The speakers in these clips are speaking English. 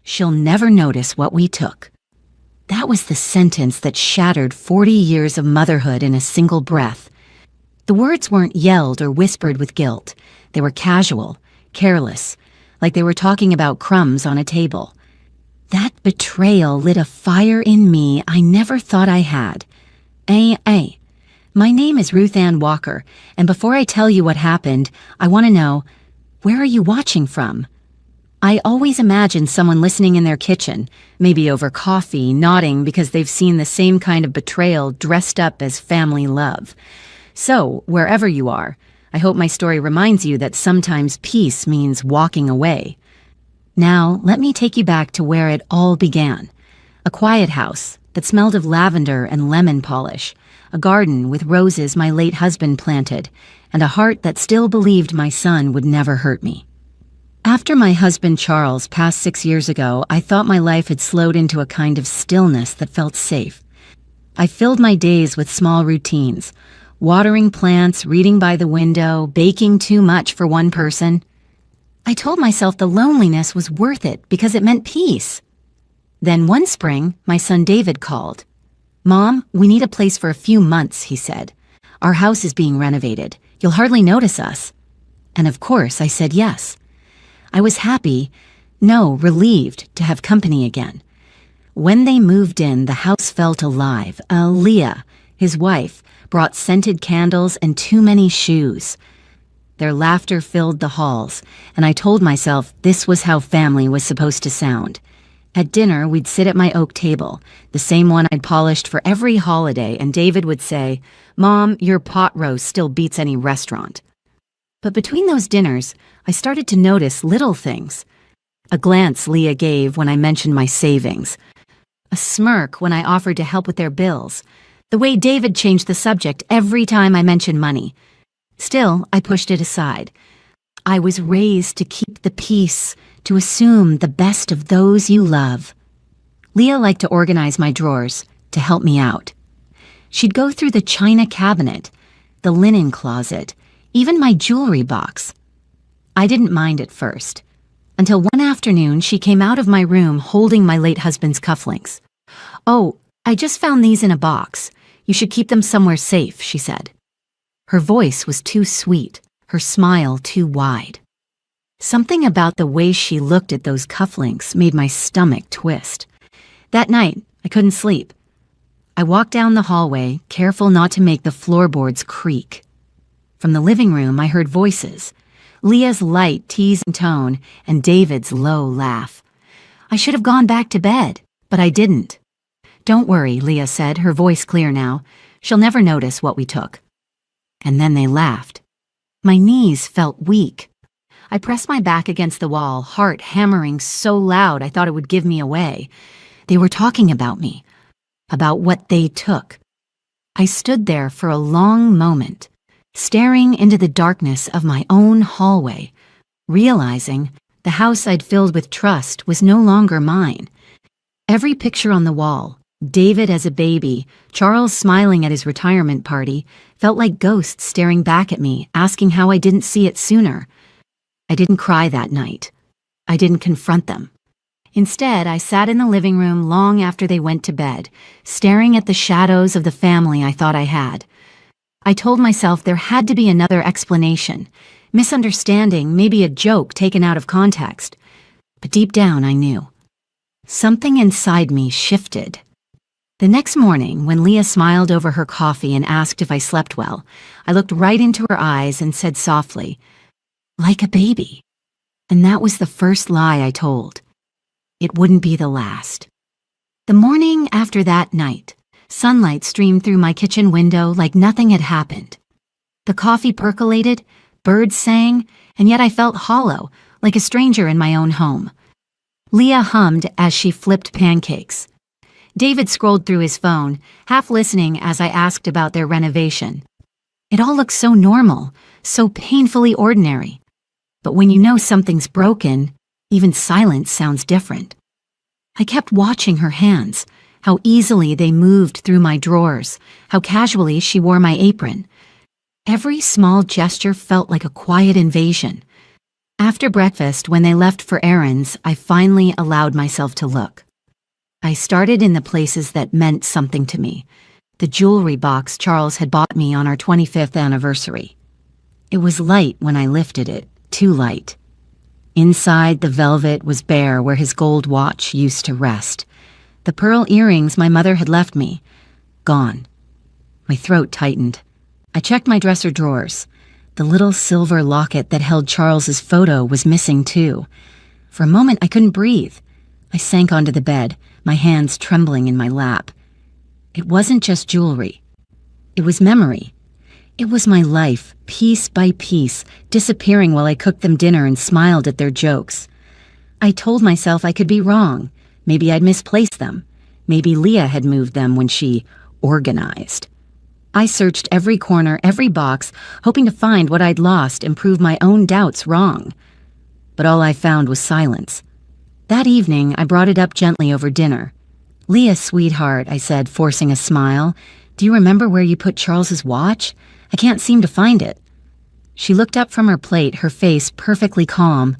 She'll never notice what we took. That was the sentence that shattered 40 years of motherhood in a single breath. The words weren't yelled or whispered with guilt. They were casual, careless, like they were talking about crumbs on a table. That betrayal lit a fire in me I never thought I had. My name is Ruth Ann Walker, and before I tell you what happened, I want to know, where are you watching from? I always imagine someone listening in their kitchen, maybe over coffee, nodding because they've seen the same kind of betrayal dressed up as family love. So, wherever you are, I hope my story reminds you that sometimes peace means walking away. Now, let me take you back to where it all began. A quiet house that smelled of lavender and lemon polish, a garden with roses my late husband planted, and a heart that still believed my son would never hurt me. After my husband Charles passed 6 years ago, I thought my life had slowed into a kind of stillness that felt safe. I filled my days with small routines, watering plants, reading by the window, baking too much for one person. I told myself the loneliness was worth it because it meant peace. Then one spring, my son David called. "Mom, we need a place for a few months," he said. "Our house is being renovated. You'll hardly notice us." And of course, I said yes. I was happy, no, relieved to have company again. When they moved in, the house felt alive. Leah, his wife, brought scented candles and too many shoes. Their laughter filled the halls, and I told myself this was how family was supposed to sound. At dinner, we'd sit at my oak table, the same one I'd polished for every holiday, and David would say, "Mom, your pot roast still beats any restaurant." But between those dinners, I started to notice little things. A glance Leah gave when I mentioned my savings. A smirk when I offered to help with their bills. The way David changed the subject every time I mentioned money. Still, I pushed it aside. I was raised to keep the peace, to assume the best of those you love. Leah liked to organize my drawers, to help me out. She'd go through the china cabinet, the linen closet, even my jewelry box. I didn't mind at first, until one afternoon she came out of my room holding my late husband's cufflinks. "Oh, I just found these in a box. You should keep them somewhere safe," she said. Her voice was too sweet, her smile too wide. Something about the way she looked at those cufflinks made my stomach twist. That night, I couldn't sleep. I walked down the hallway, careful not to make the floorboards creak. From the living room, I heard voices, Leah's light, teasing tone, and David's low laugh. I should have gone back to bed, but I didn't. "Don't worry," Leah said, her voice clear now. "She'll never notice what we took." And then they laughed. My knees felt weak. I pressed my back against the wall, heart hammering so loud I thought it would give me away. They were talking about me, about what they took. I stood there for a long moment, staring into the darkness of my own hallway, realizing the house I'd filled with trust was no longer mine. Every picture on the wall, David as a baby, Charles smiling at his retirement party, felt like ghosts staring back at me, asking how I didn't see it sooner. I didn't cry that night. I didn't confront them. Instead, I sat in the living room long after they went to bed, staring at the shadows of the family I thought I had. I told myself there had to be another explanation, misunderstanding, maybe a joke taken out of context. But deep down, I knew. Something inside me shifted. The next morning, when Leah smiled over her coffee and asked if I slept well, I looked right into her eyes and said softly, "Like a baby." And that was the first lie I told. It wouldn't be the last. The morning after that night, sunlight streamed through my kitchen window like nothing had happened. The coffee percolated, birds sang, and yet I felt hollow, like a stranger in my own home. Leah hummed as she flipped pancakes. David scrolled through his phone, half listening as I asked about their renovation. It all looked so normal, so painfully ordinary. But when you know something's broken, even silence sounds different. I kept watching her hands, how easily they moved through my drawers, how casually she wore my apron. Every small gesture felt like a quiet invasion. After breakfast, when they left for errands, I finally allowed myself to look. I started in the places that meant something to me. The jewelry box Charles had bought me on our 25th anniversary. It was light when I lifted it, too light. Inside, the velvet was bare where his gold watch used to rest. The pearl earrings my mother had left me, gone. My throat tightened. I checked my dresser drawers. The little silver locket that held Charles's photo was missing too. For a moment, I couldn't breathe. I sank onto the bed, my hands trembling in my lap. It wasn't just jewelry. It was memory. It was my life, piece by piece, disappearing while I cooked them dinner and smiled at their jokes. I told myself I could be wrong. Maybe I'd misplaced them. Maybe Leah had moved them when she organized. I searched every corner, every box, hoping to find what I'd lost and prove my own doubts wrong. But all I found was silence. That evening, I brought it up gently over dinner. "Leah, sweetheart," I said, forcing a smile, "do you remember where you put Charles's watch? I can't seem to find it." She looked up from her plate, her face perfectly calm.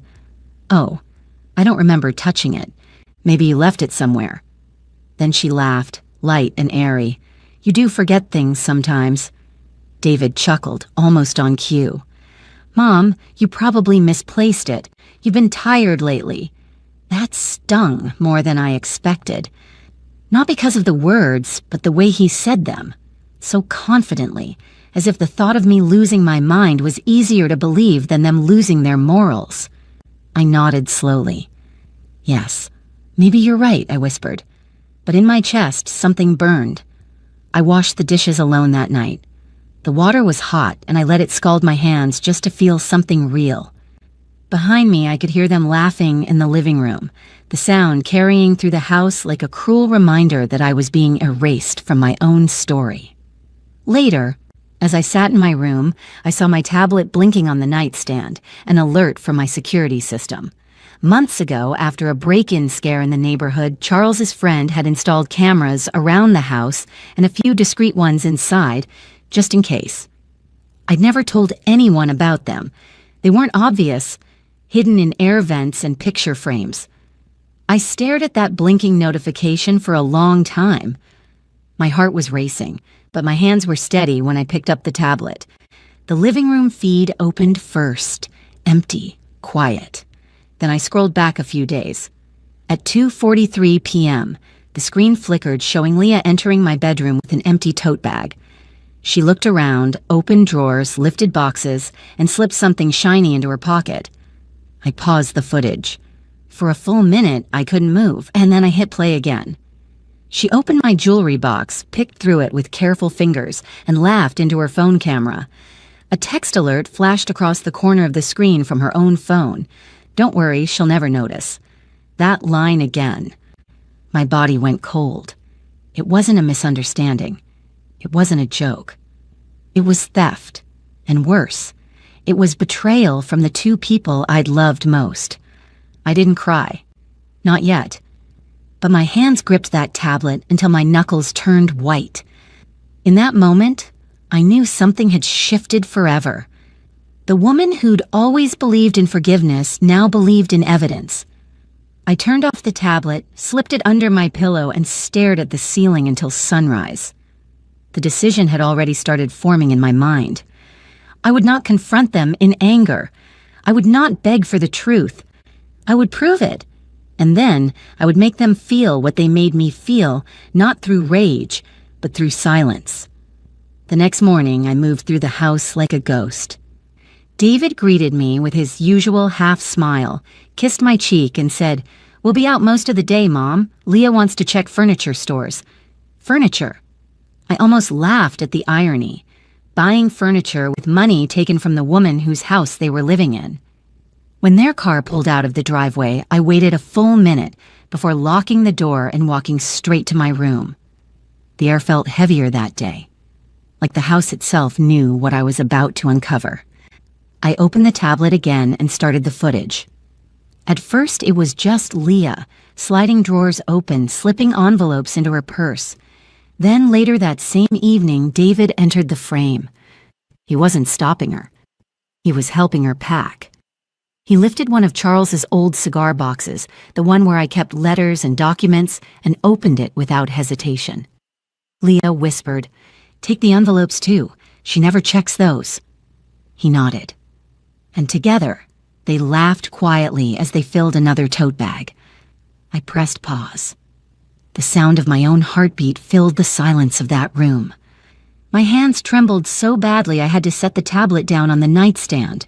"Oh, I don't remember touching it. Maybe you left it somewhere." Then she laughed, light and airy. "You do forget things sometimes." David chuckled, almost on cue. "Mom, you probably misplaced it. You've been tired lately." That stung more than I expected. Not because of the words, but the way he said them. So confidently, as if the thought of me losing my mind was easier to believe than them losing their morals. I nodded slowly. "Yes, maybe you're right," I whispered. But in my chest, something burned. I washed the dishes alone that night. The water was hot, and I let it scald my hands just to feel something real. Behind me, I could hear them laughing in the living room, the sound carrying through the house like a cruel reminder that I was being erased from my own story. Later, as I sat in my room, I saw my tablet blinking on the nightstand, an alert from my security system. Months ago, after a break-in scare in the neighborhood, Charles's friend had installed cameras around the house and a few discreet ones inside, just in case. I'd never told anyone about them. They weren't obvious, hidden in air vents and picture frames. I stared at that blinking notification for a long time. My heart was racing, but my hands were steady when I picked up the tablet. The living room feed opened first, empty, quiet. Then I scrolled back a few days. At 2:43 p.m., the screen flickered, showing Leah entering my bedroom with an empty tote bag. She looked around, opened drawers, lifted boxes, and slipped something shiny into her pocket. I paused the footage. For a full minute, I couldn't move, and then I hit play again. She opened my jewelry box, picked through it with careful fingers, and laughed into her phone camera. A text alert flashed across the corner of the screen from her own phone. "Don't worry, she'll never notice." That line again. My body went cold. It wasn't a misunderstanding. It wasn't a joke. It was theft, and worse. It was betrayal from the two people I'd loved most. I didn't cry. Not yet. But my hands gripped that tablet until my knuckles turned white. In that moment, I knew something had shifted forever. The woman who'd always believed in forgiveness now believed in evidence. I turned off the tablet, slipped it under my pillow, and stared at the ceiling until sunrise. The decision had already started forming in my mind. I would not confront them in anger. I would not beg for the truth. I would prove it. And then I would make them feel what they made me feel, not through rage, but through silence. The next morning, I moved through the house like a ghost. David greeted me with his usual half-smile, kissed my cheek, and said, "We'll be out most of the day, Mom. Leah wants to check furniture stores." Furniture. I almost laughed at the irony. Buying furniture with money taken from the woman whose house they were living in. When their car pulled out of the driveway, I waited a full minute before locking the door and walking straight to my room. The air felt heavier that day, like the house itself knew what I was about to uncover. I opened the tablet again and started the footage. At first, it was just Leah, sliding drawers open, slipping envelopes into her purse. Then later that same evening, David entered the frame. He wasn't stopping her. He was helping her pack. He lifted one of Charles's old cigar boxes, the one where I kept letters and documents, and opened it without hesitation. Leah whispered, "Take the envelopes too. She never checks those." He nodded. And together, they laughed quietly as they filled another tote bag. I pressed pause. The sound of my own heartbeat filled the silence of that room. My hands trembled so badly I had to set the tablet down on the nightstand.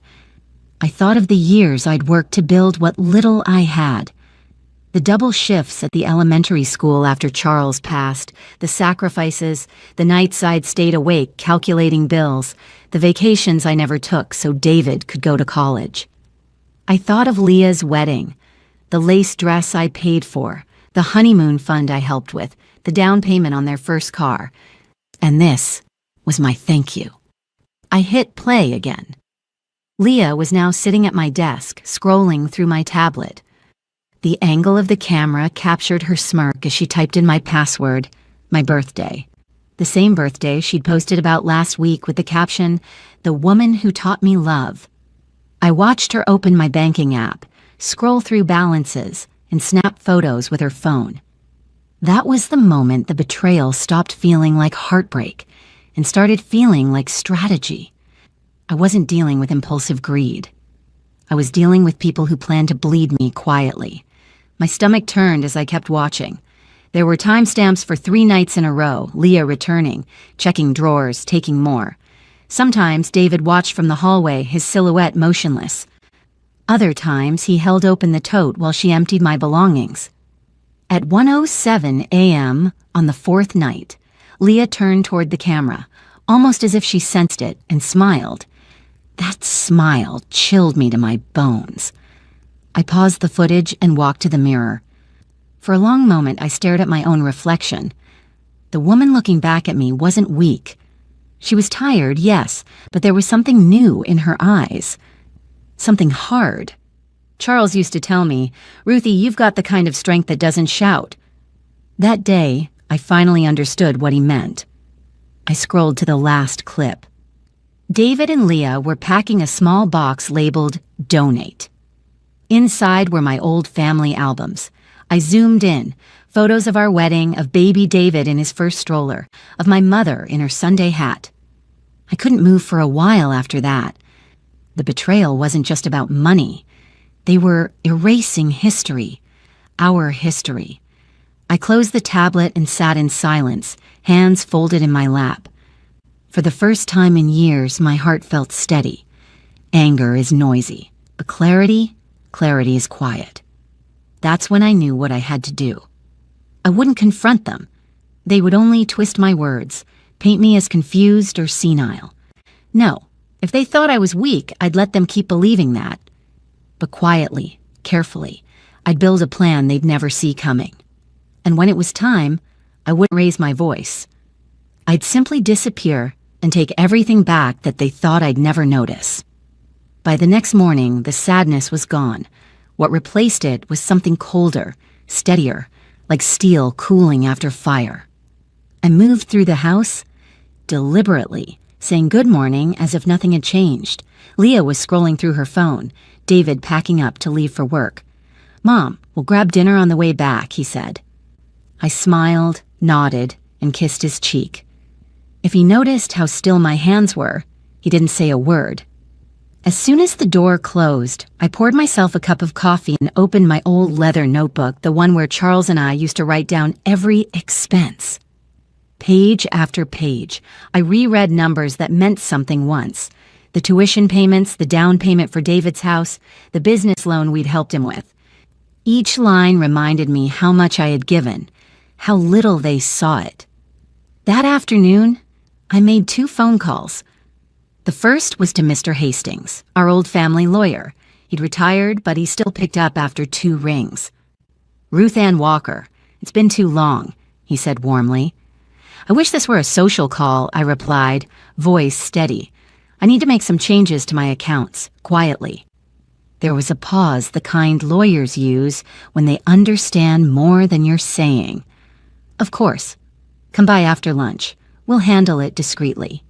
I thought of the years I'd worked to build what little I had. The double shifts at the elementary school after Charles passed, the sacrifices, the nights I'd stayed awake calculating bills, the vacations I never took so David could go to college. I thought of Leah's wedding, the lace dress I paid for, the honeymoon fund I helped with, the down payment on their first car. And this was my thank you. I hit play again. Leah was now sitting at my desk, scrolling through my tablet. The angle of the camera captured her smirk as she typed in my password, my birthday. The same birthday she'd posted about last week with the caption, "The woman who taught me love." I watched her open my banking app, scroll through balances, and snap photos with her phone. That was the moment the betrayal stopped feeling like heartbreak and started feeling like strategy. I wasn't dealing with impulsive greed. I was dealing with people who planned to bleed me quietly. My stomach turned as I kept watching. There were timestamps for 3 nights in a row, Leah returning, checking drawers, taking more. Sometimes David watched from the hallway, his silhouette motionless. Other times he held open the tote while she emptied my belongings. At 1:07 a.m. on the 4th night, Leah turned toward the camera, almost as if she sensed it, and smiled. That smile chilled me to my bones. I paused the footage and walked to the mirror. For a long moment, I stared at my own reflection. The woman looking back at me wasn't weak. She was tired, yes, but there was something new in her eyes. Something hard. Charles used to tell me, "Ruthie, you've got the kind of strength that doesn't shout." That day, I finally understood what he meant. I scrolled to the last clip. David and Leah were packing a small box labeled "Donate." Inside were my old family albums. I zoomed in, photos of our wedding, of baby David in his first stroller, of my mother in her Sunday hat. I couldn't move for a while after that. The betrayal wasn't just about money. They were erasing history, our history. I closed the tablet and sat in silence, hands folded in my lap. For the first time in years, my heart felt steady. Anger is noisy, but clarity is quiet. That's when I knew what I had to do. I wouldn't confront them. They would only twist my words, paint me as confused or senile. No, if they thought I was weak, I'd let them keep believing that. But quietly, carefully, I'd build a plan they'd never see coming. And when it was time, I wouldn't raise my voice. I'd simply disappear and take everything back that they thought I'd never notice. By the next morning, the sadness was gone. What replaced it was something colder, steadier, like steel cooling after fire. I moved through the house, deliberately, saying good morning as if nothing had changed. Leah was scrolling through her phone, David packing up to leave for work. "Mom, we'll grab dinner on the way back," he said. I smiled, nodded, and kissed his cheek. If he noticed how still my hands were, he didn't say a word. As soon as the door closed, I poured myself a cup of coffee and opened my old leather notebook, the one where Charles and I used to write down every expense. Page after page, I reread numbers that meant something once. The tuition payments, the down payment for David's house, the business loan we'd helped him with. Each line reminded me how much I had given, how little they saw it. That afternoon, I made 2 phone calls. The first was to Mr. Hastings, our old family lawyer. He'd retired, but he still picked up after 2 rings. "Ruth Ann Walker, it's been too long," he said warmly. "I wish this were a social call," I replied, voice steady. "I need to make some changes to my accounts, quietly." There was a pause the kind lawyers use when they understand more than you're saying. "Of course. Come by after lunch. We'll handle it discreetly."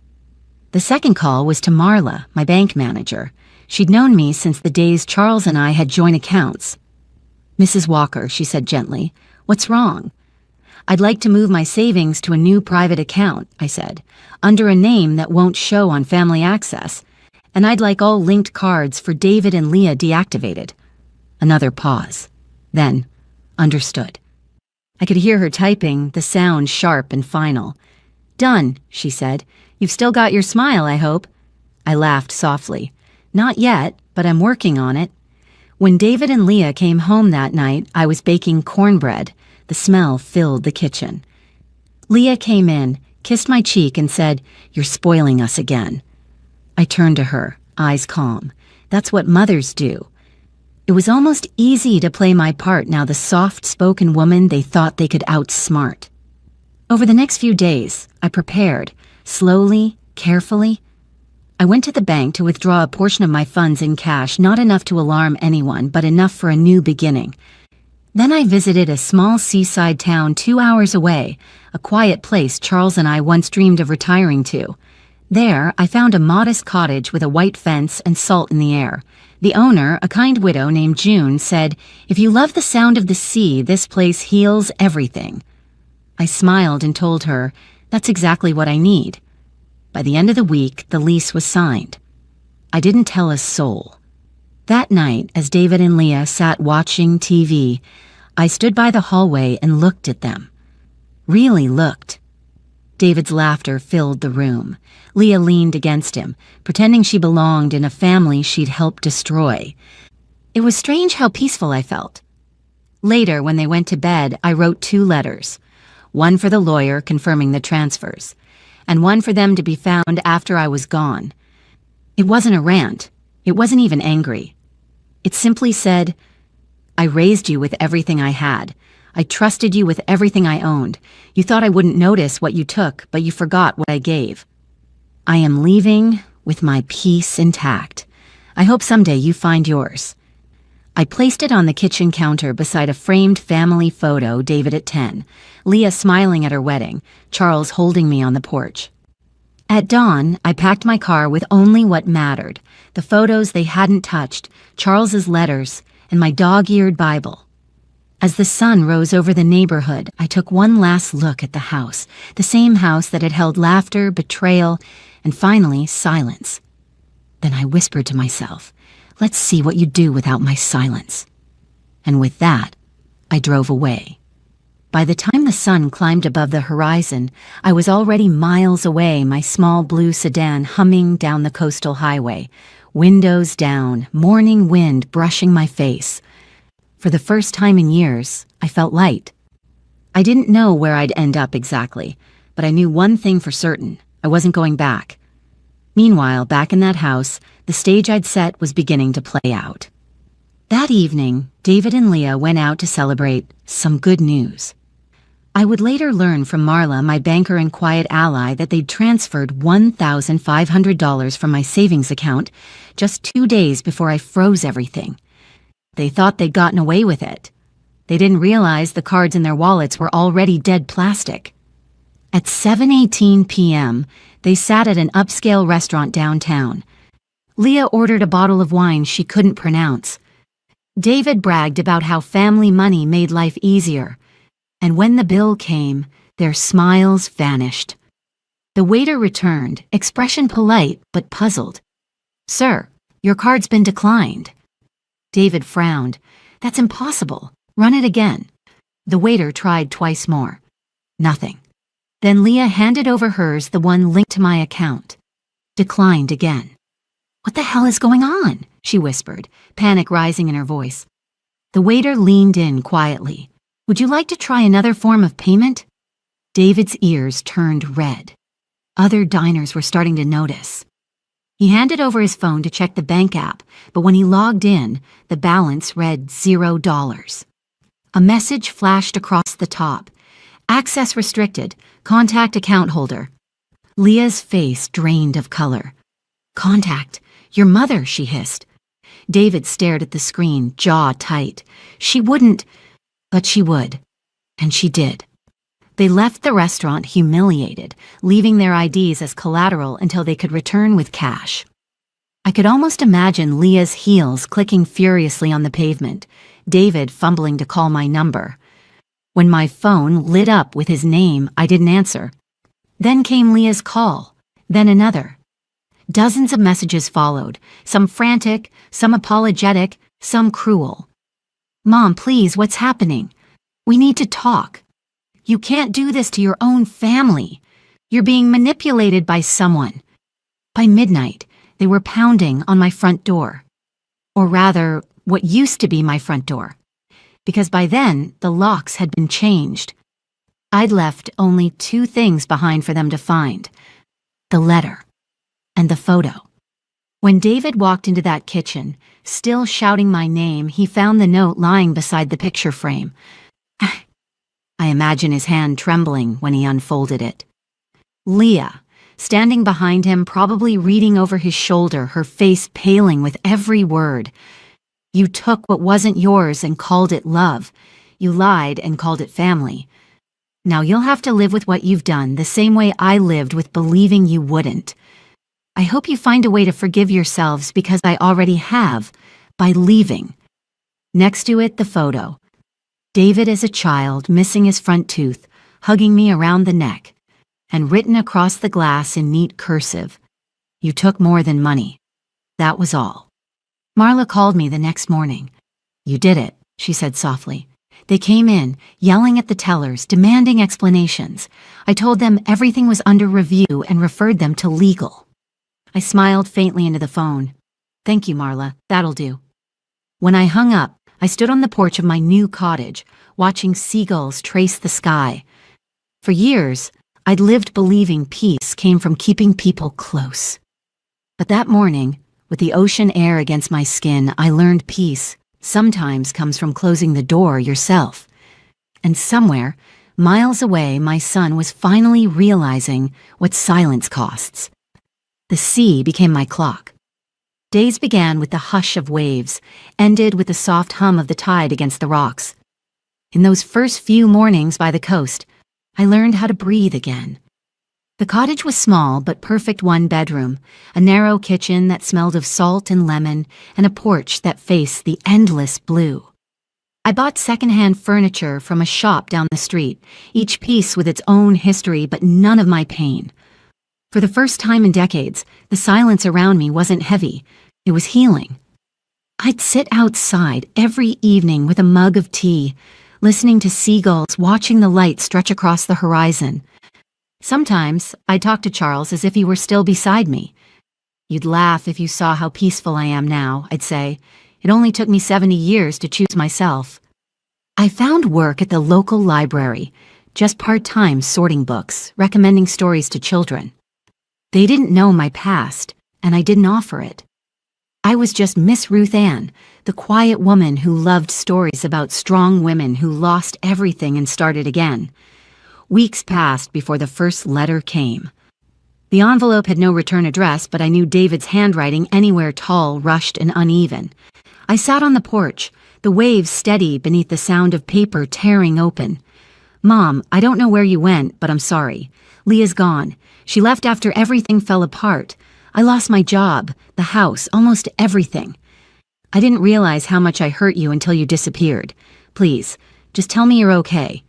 The second call was to Marla, my bank manager. She'd known me since the days Charles and I had joint accounts. "Mrs. Walker," she said gently, "what's wrong?" "I'd like to move my savings to a new private account," I said, "under a name that won't show on Family Access, and I'd like all linked cards for David and Leah deactivated." Another pause. Then, "Understood." I could hear her typing, the sound sharp and final. "Done," she said. "You've still got your smile, I hope." I laughed softly. "Not yet, but I'm working on it." When David and Leah came home that night, I was baking cornbread. The smell filled the kitchen. Leah came in, kissed my cheek, and said, "You're spoiling us again." I turned to her, eyes calm. That's what mothers do. It was almost easy to play my part now, the soft-spoken woman they thought they could outsmart. Over the next few days, I prepared, slowly, carefully. I went to the bank to withdraw a portion of my funds in cash, not enough to alarm anyone, but enough for a new beginning. Then I visited a small seaside town 2 hours away, a quiet place Charles and I once dreamed of retiring to. There, I found a modest cottage with a white fence and salt in the air. The owner, a kind widow named June, said, "If you love the sound of the sea, this place heals everything." I smiled and told her, "That's exactly what I need." By the end of the week, the lease was signed. I didn't tell a soul. That night, as David and Leah sat watching TV, I stood by the hallway and looked at them. Really looked. David's laughter filled the room. Leah leaned against him, pretending she belonged in a family she'd helped destroy. It was strange how peaceful I felt. Later, when they went to bed, I wrote 2 letters. One for the lawyer confirming the transfers, and one for them to be found after I was gone. It wasn't a rant. It wasn't even angry. It simply said, "I raised you with everything I had. I trusted you with everything I owned. You thought I wouldn't notice what you took, but you forgot what I gave. I am leaving with my peace intact. I hope someday you find yours." I placed it on the kitchen counter beside a framed family photo, David at 10, Leah smiling at her wedding, Charles holding me on the porch. At dawn, I packed my car with only what mattered, the photos they hadn't touched, Charles's letters, and my dog-eared Bible. As the sun rose over the neighborhood, I took one last look at the house, the same house that had held laughter, betrayal, and finally silence. Then I whispered to myself, "Let's see what you do without my silence." And with that, I drove away. By the time the sun climbed above the horizon, I was already miles away, my small blue sedan humming down the coastal highway, windows down, morning wind brushing my face. For the first time in years, I felt light. I didn't know where I'd end up exactly, but I knew one thing for certain: I wasn't going back. Meanwhile, back in that house, the stage I'd set was beginning to play out. That evening, David and Leah went out to celebrate some good news. I would later learn from Marla, my banker and quiet ally, that they'd transferred $1,500 from my savings account just 2 days before I froze everything. They thought they'd gotten away with it. They didn't realize the cards in their wallets were already dead plastic. At 7:18 p.m., they sat at an upscale restaurant downtown. Leah ordered a bottle of wine she couldn't pronounce. David bragged about how family money made life easier. And when the bill came, their smiles vanished. The waiter returned, expression polite but puzzled. "Sir, your card's been declined." David frowned. "That's impossible. Run it again." The waiter tried twice more. Nothing. Then Leah handed over hers, the one linked to my account. Declined again. "What the hell is going on?" she whispered, panic rising in her voice. The waiter leaned in quietly. "Would you like to try another form of payment?" David's ears turned red. Other diners were starting to notice. He handed over his phone to check the bank app, but when he logged in, the balance read $0. A message flashed across the top. "Access restricted. Contact account holder." Leah's face drained of color. "Contact your mother," she hissed. David stared at the screen, jaw tight. She wouldn't, but she would. And she did. They left the restaurant humiliated, leaving their IDs as collateral until they could return with cash. I could almost imagine Leah's heels clicking furiously on the pavement, David fumbling to call my number. When my phone lit up with his name, I didn't answer. Then came Leah's call, then another. Dozens of messages followed, some frantic, some apologetic, some cruel. "Mom, please, what's happening? We need to talk. You can't do this to your own family. You're being manipulated by someone." By midnight, they were pounding on my front door. Or rather, what used to be my front door. Because by then, the locks had been changed. I'd left only 2 things behind for them to find: the letter and the photo. When David walked into that kitchen, still shouting my name, he found the note lying beside the picture frame. I imagine his hand trembling when he unfolded it. Leah, standing behind him, probably reading over his shoulder, her face paling with every word. "You took what wasn't yours and called it love. You lied and called it family. Now you'll have to live with what you've done the same way I lived with believing you wouldn't. I hope you find a way to forgive yourselves because I already have, by leaving." Next to it, the photo. David as a child, missing his front tooth, hugging me around the neck, and written across the glass in neat cursive, "You took more than money." That was all. Marla called me the next morning. "You did it," she said softly. "They came in, yelling at the tellers, demanding explanations. I told them everything was under review and referred them to legal." I smiled faintly into the phone. "Thank you, Marla. That'll do." When I hung up, I stood on the porch of my new cottage, watching seagulls trace the sky. For years, I'd lived believing peace came from keeping people close. But that morning, with the ocean air against my skin, I learned peace sometimes comes from closing the door yourself. And somewhere, miles away, my son was finally realizing what silence costs. The sea became my clock. Days began with the hush of waves, ended with the soft hum of the tide against the rocks. In those first few mornings by the coast, I learned how to breathe again. The cottage was small but perfect, 1-bedroom, a narrow kitchen that smelled of salt and lemon, and a porch that faced the endless blue. I bought secondhand furniture from a shop down the street, each piece with its own history but none of my pain. For the first time in decades, the silence around me wasn't heavy, it was healing. I'd sit outside every evening with a mug of tea, listening to seagulls, watching the light stretch across the horizon. Sometimes I'd talk to Charles as if he were still beside me. "You'd laugh if you saw how peaceful I am now," I'd say. "It only took me 70 years to choose myself." I found work at the local library, just part-time sorting books, recommending stories to children. They didn't know my past, and I didn't offer it. I was just Miss Ruth Ann, the quiet woman who loved stories about strong women who lost everything and started again. Weeks passed before the first letter came. The envelope had no return address, but I knew David's handwriting anywhere tall, rushed, and uneven. I sat on the porch, the waves steady beneath the sound of paper tearing open. "Mom, I don't know where you went, but I'm sorry. Leah's gone. She left after everything fell apart. I lost my job, the house, almost everything. I didn't realize how much I hurt you until you disappeared. Please, just tell me you're okay."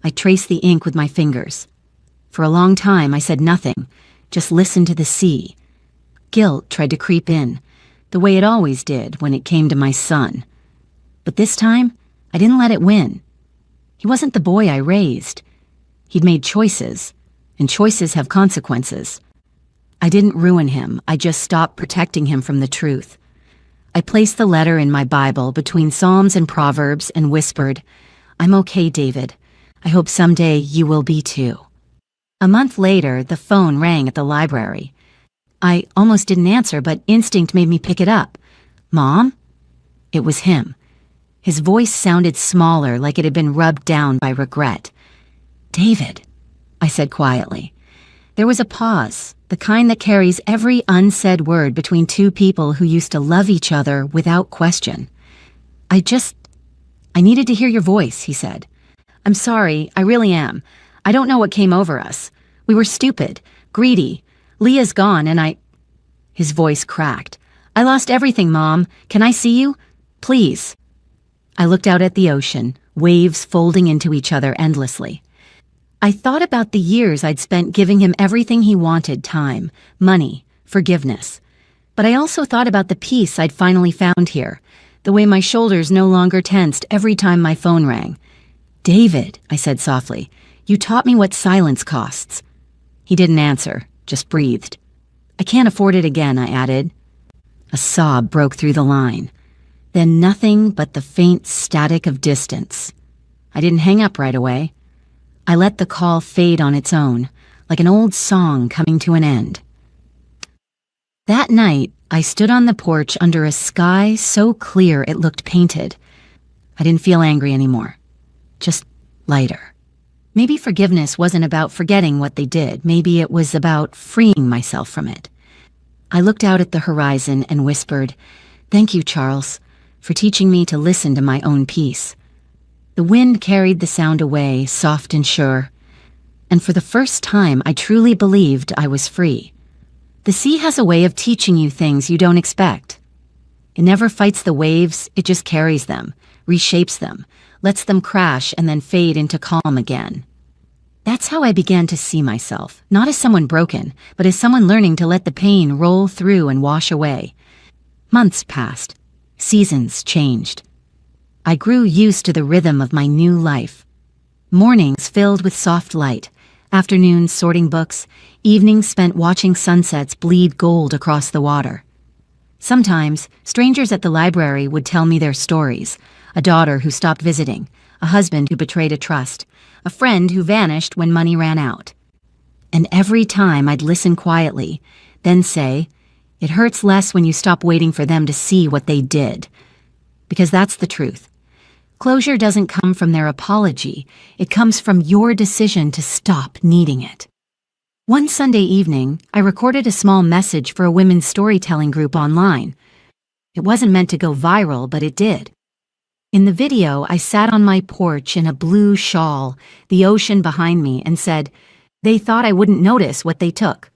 I traced the ink with my fingers. For a long time, I said nothing, just listened to the sea. Guilt tried to creep in, the way it always did when it came to my son. But this time, I didn't let it win. He wasn't the boy I raised. He'd made choices, and choices have consequences. I didn't ruin him, I just stopped protecting him from the truth. I placed the letter in my Bible between Psalms and Proverbs and whispered, "I'm okay, David. I hope someday you will be too." A month later, the phone rang at the library. I almost didn't answer, but instinct made me pick it up. "Mom?" It was him. His voice sounded smaller, like it had been rubbed down by regret. "David," I said quietly. There was a pause, the kind that carries every unsaid word between two people who used to love each other without question. I needed to hear your voice," he said. "I'm sorry, I really am. I don't know what came over us. We were stupid, greedy. Leah's gone and His voice cracked. I lost everything, Mom. Can I see you? Please. I looked out at the ocean, waves folding into each other endlessly. I thought about the years I'd spent giving him everything he wanted: time, money, forgiveness. But I also thought about the peace I'd finally found here, the way my shoulders no longer tensed every time my phone rang. "David," I said softly, "you taught me what silence costs." He didn't answer, just breathed. "I can't afford it again," I added. A sob broke through the line. Then nothing but the faint static of distance. I didn't hang up right away. I let the call fade on its own, like an old song coming to an end. That night, I stood on the porch under a sky so clear it looked painted. I didn't feel angry anymore, just lighter. Maybe forgiveness wasn't about forgetting what they did. Maybe it was about freeing myself from it. I looked out at the horizon and whispered, "Thank you, Charles, for teaching me to listen to my own peace." The wind carried the sound away, soft and sure, and for the first time I truly believed I was free. The sea has a way of teaching you things you don't expect. It never fights the waves, it just carries them, reshapes them, lets them crash and then fade into calm again. That's how I began to see myself, not as someone broken, but as someone learning to let the pain roll through and wash away. Months passed. Seasons changed. I grew used to the rhythm of my new life. Mornings filled with soft light, afternoons sorting books, evenings spent watching sunsets bleed gold across the water. Sometimes, strangers at the library would tell me their stories: a daughter who stopped visiting, a husband who betrayed a trust, a friend who vanished when money ran out. And every time I'd listen quietly, then say, "It hurts less when you stop waiting for them to see what they did." Because that's the truth. Closure doesn't come from their apology, it comes from your decision to stop needing it. One Sunday evening, I recorded a small message for a women's storytelling group online. It wasn't meant to go viral, but it did. In the video, I sat on my porch in a blue shawl, the ocean behind me, and said, "They thought I wouldn't notice what they took.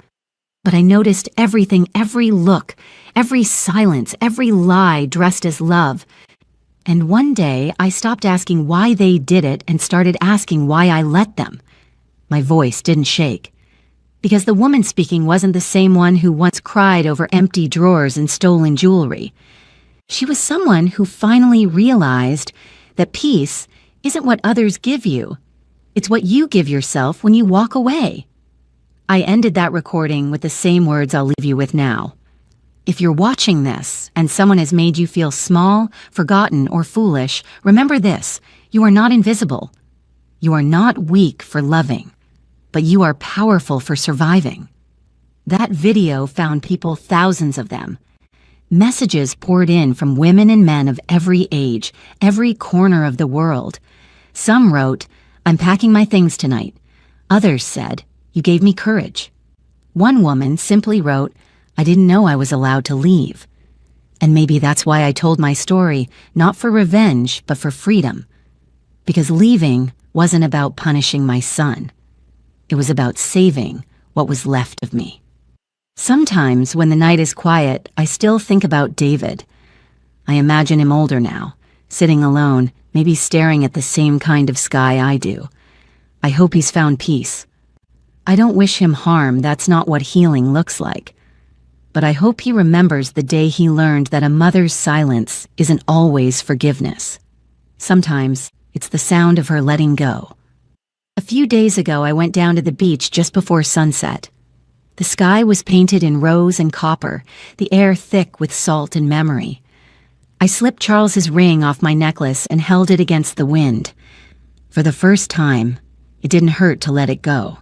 But I noticed everything, every look, every silence, every lie dressed as love. And one day, I stopped asking why they did it and started asking why I let them." My voice didn't shake. Because the woman speaking wasn't the same one who once cried over empty drawers and stolen jewelry. She was someone who finally realized that peace isn't what others give you. It's what you give yourself when you walk away. I ended that recording with the same words I'll leave you with now. If you're watching this and someone has made you feel small, forgotten, or foolish, remember this: you are not invisible. You are not weak for loving, but you are powerful for surviving. That video found people, thousands of them. Messages poured in from women and men of every age, every corner of the world. Some wrote, "I'm packing my things tonight." Others said, "You gave me courage." One woman simply wrote, "I didn't know I was allowed to leave." And maybe that's why I told my story, not for revenge, but for freedom. Because leaving wasn't about punishing my son. It was about saving what was left of me. Sometimes, when the night is quiet, I still think about David. I imagine him older now, sitting alone, maybe staring at the same kind of sky I do. I hope he's found peace. I don't wish him harm, that's not what healing looks like. But I hope he remembers the day he learned that a mother's silence isn't always forgiveness. Sometimes, it's the sound of her letting go. A few days ago, I went down to the beach just before sunset. The sky was painted in rose and copper, the air thick with salt and memory. I slipped Charles's ring off my necklace and held it against the wind. For the first time, it didn't hurt to let it go.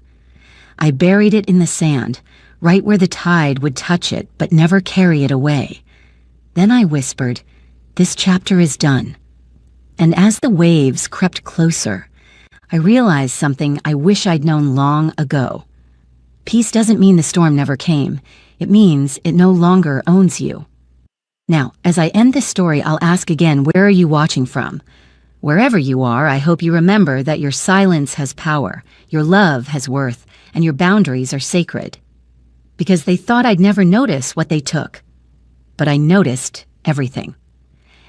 I buried it in the sand, right where the tide would touch it but never carry it away. Then I whispered, "This chapter is done." And as the waves crept closer, I realized something I wish I'd known long ago. Peace doesn't mean the storm never came. It means it no longer owns you. Now, as I end this story, I'll ask again, where are you watching from? Wherever you are, I hope you remember that your silence has power, your love has worth, and your boundaries are sacred. Because they thought I'd never notice what they took. but I noticed everything.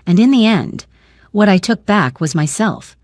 And in the end, what I took back was myself.